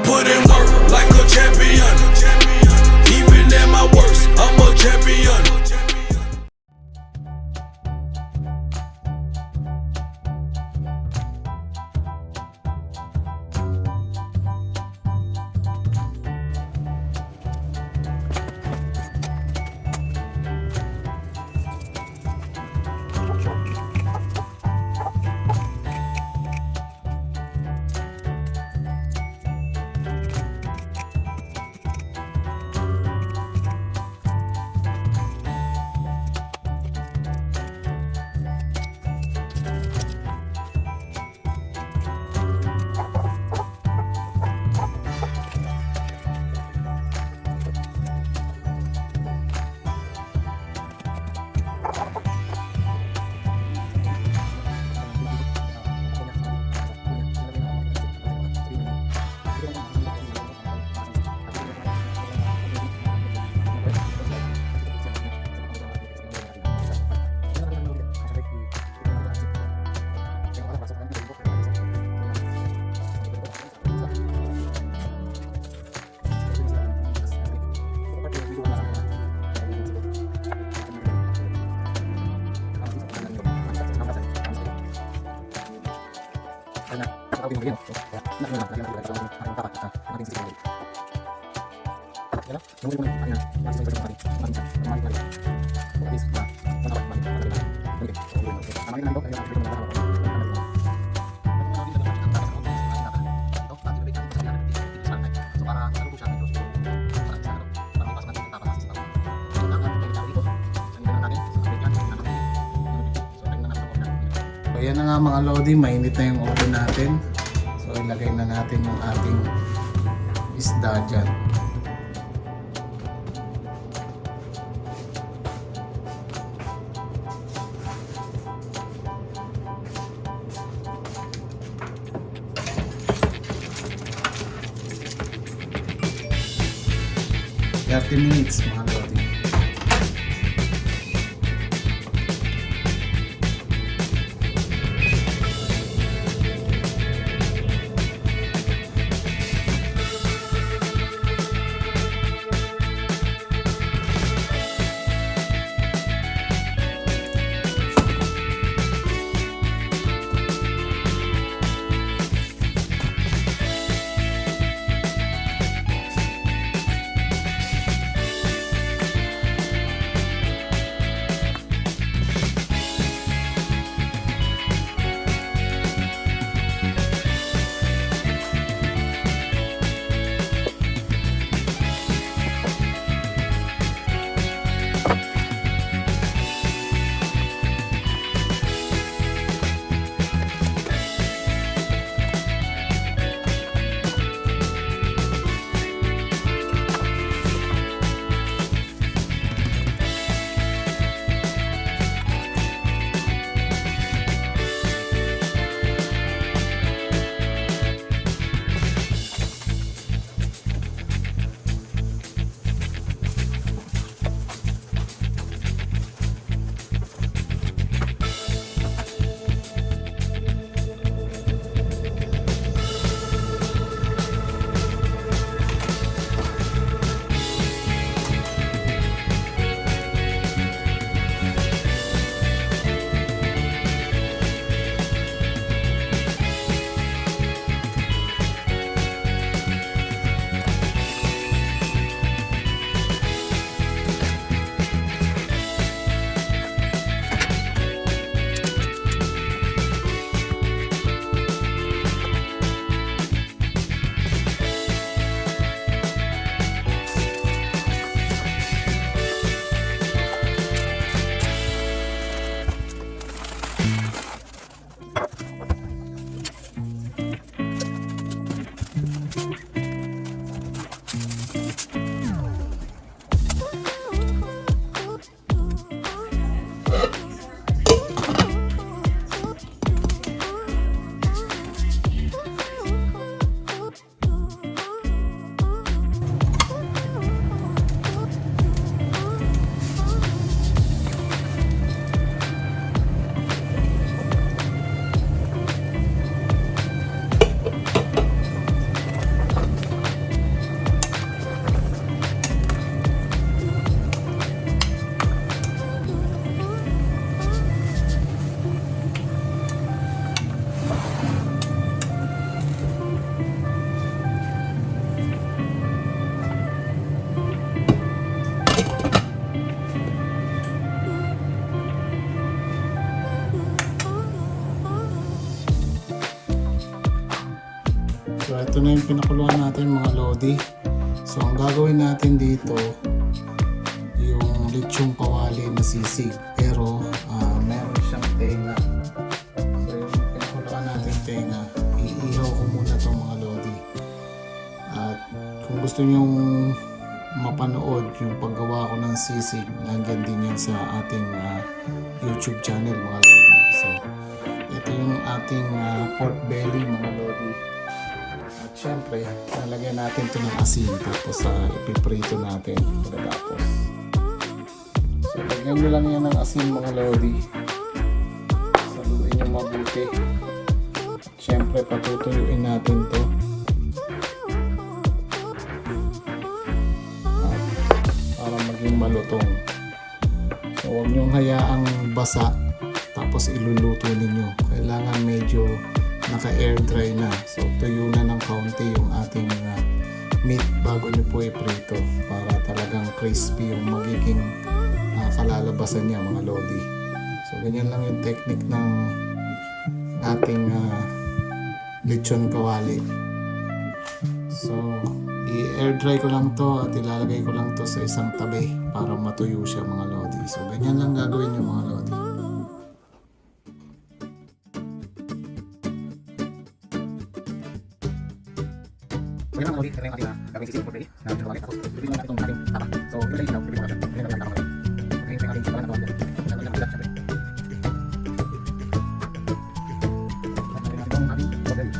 put in work like a champion. Even at my worst, I'm a champion. So yan na nga mga lodi, mainit na yung oven natin. So ilagay na natin yung ating isda dyan. Minutes mga lodi. ito na yung pinakuluan natin mga lodi. So ang gagawin natin dito yung lechong kawali na sisig, pero meron siyang tenga. So yung pinakuluan natin tenga, iihaw ko muna ito mga lodi. At kung gusto nyong mapanood yung paggawa ko ng sisig, nandiyan din yan sa ating YouTube channel mga lodi. So ito yung ating pork belly mga lodi. At syempre, lalagyan natin ito ng asin, tapos ipiprito natin pagkatapos. So lagyan nyo lang yan ng asin mga lodi. Saluin nyo mabuti. At syempre, patutuyuin natin to. Para maging malutong. So huwag nyong hayaang basa tapos iluluto ninyo. Kailangan medyo naka-air dry na. So tuyo na ng kaunti yung ating meat bago nyo po iprito para talagang crispy yung magiging kalalabasan niya mga lodi. So ganyan lang yung technique ng ating lechon kawali. So i-air dry ko lang to at ilalagay ko lang to sa isang tabi para matuyo siya mga lodi. So ganyan lang gagawin nyo mga lodi. So yun lang mga lodi, ito yung ating gagawin sisig pork belly na lechon kawali. Tapos pipiliin natin itong ating tapa. So yun lang yung pipiliin natin. Pipiliin natin ang tapa. Okay, ito yung ating tapa na tawag. Lalagyan natin syempre. Lalagyan natin itong ating pork belly.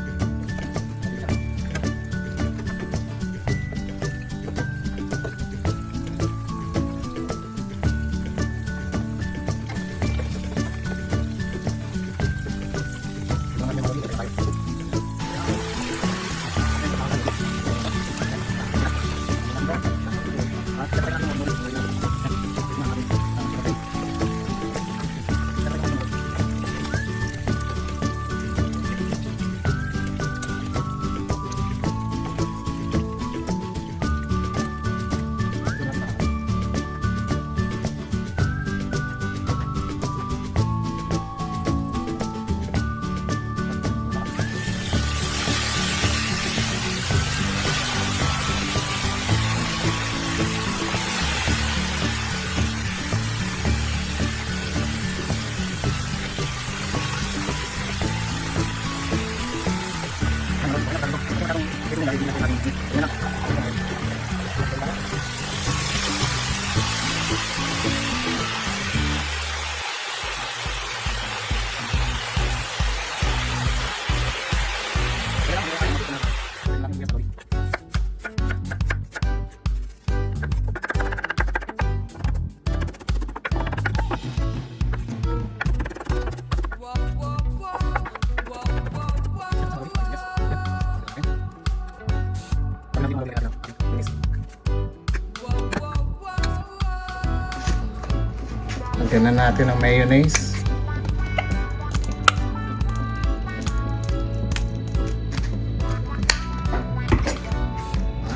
Lagyan na natin ang mayonnaise.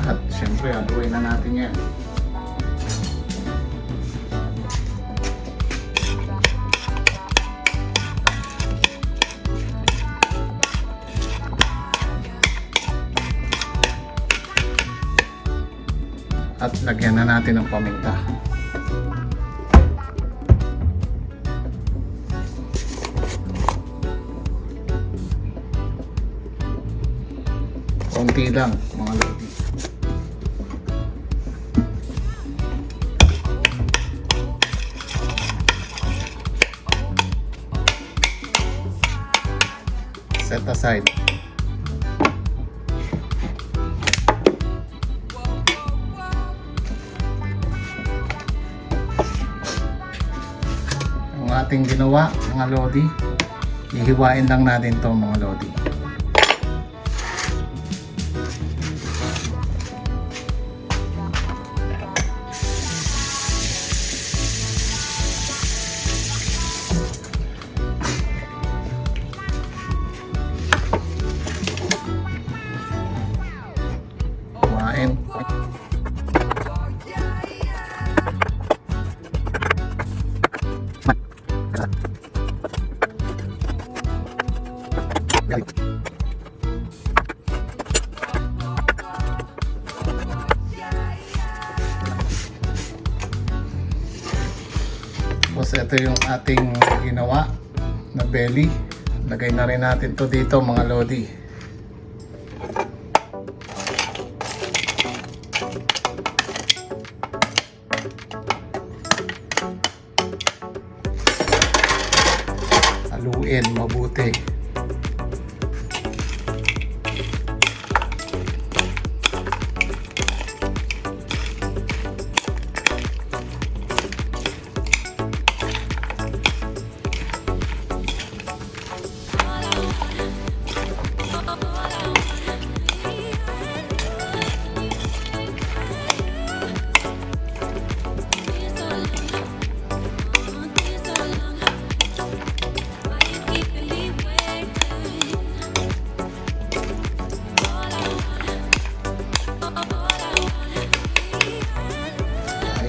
At syempre, haluin na natin yan. At lagyan na natin ng paminta. Konti lang mga lodi. Set aside. Ang ating ginawa mga lodi, ihiwain lang natin to mga lodi. Galing. ito yung ating ginawa na belly. Lagay na rin natin to dito mga lodi. Haluin mabuti.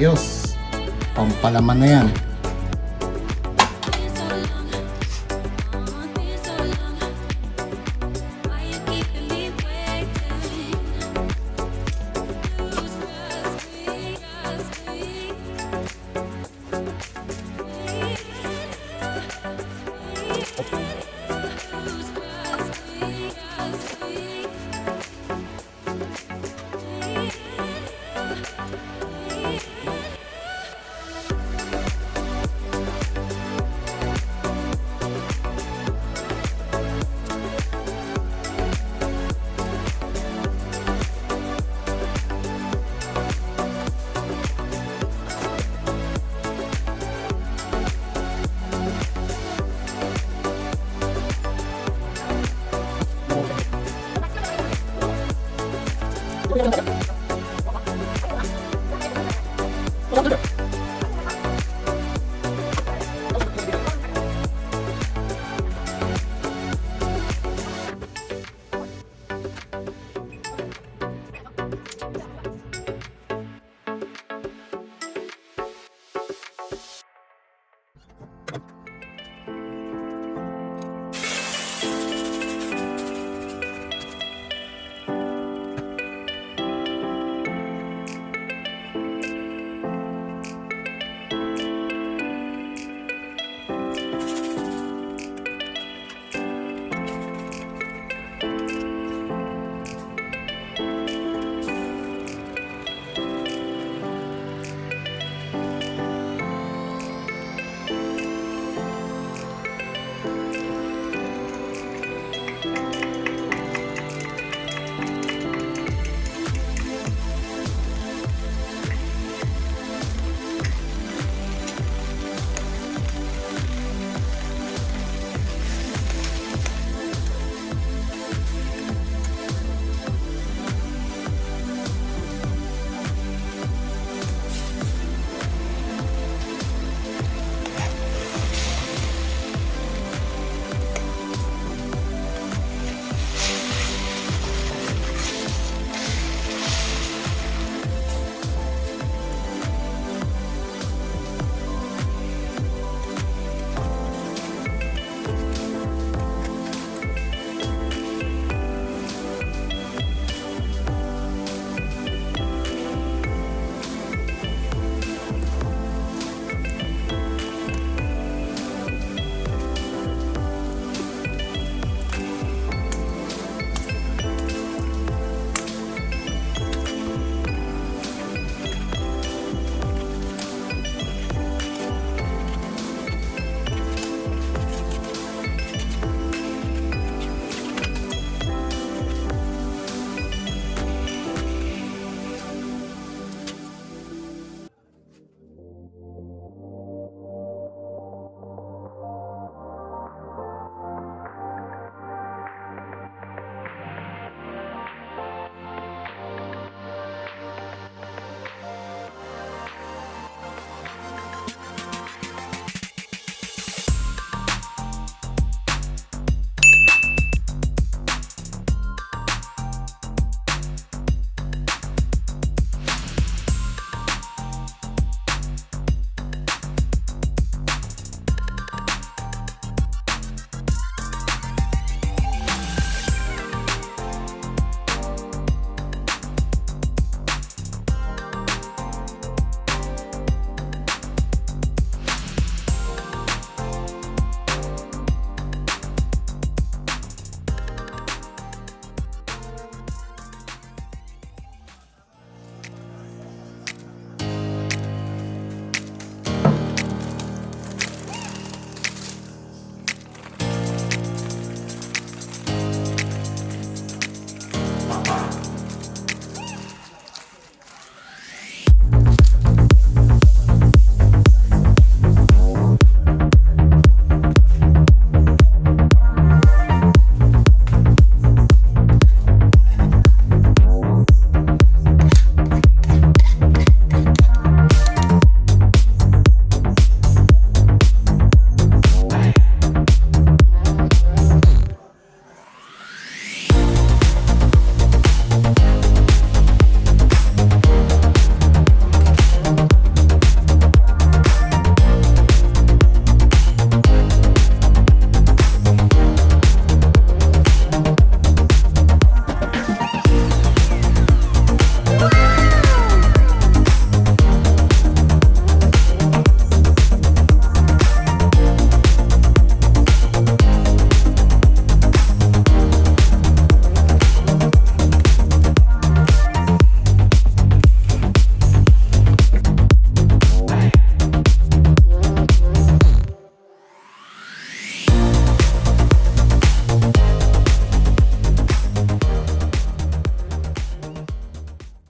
Ayos. Pampalaman na yan.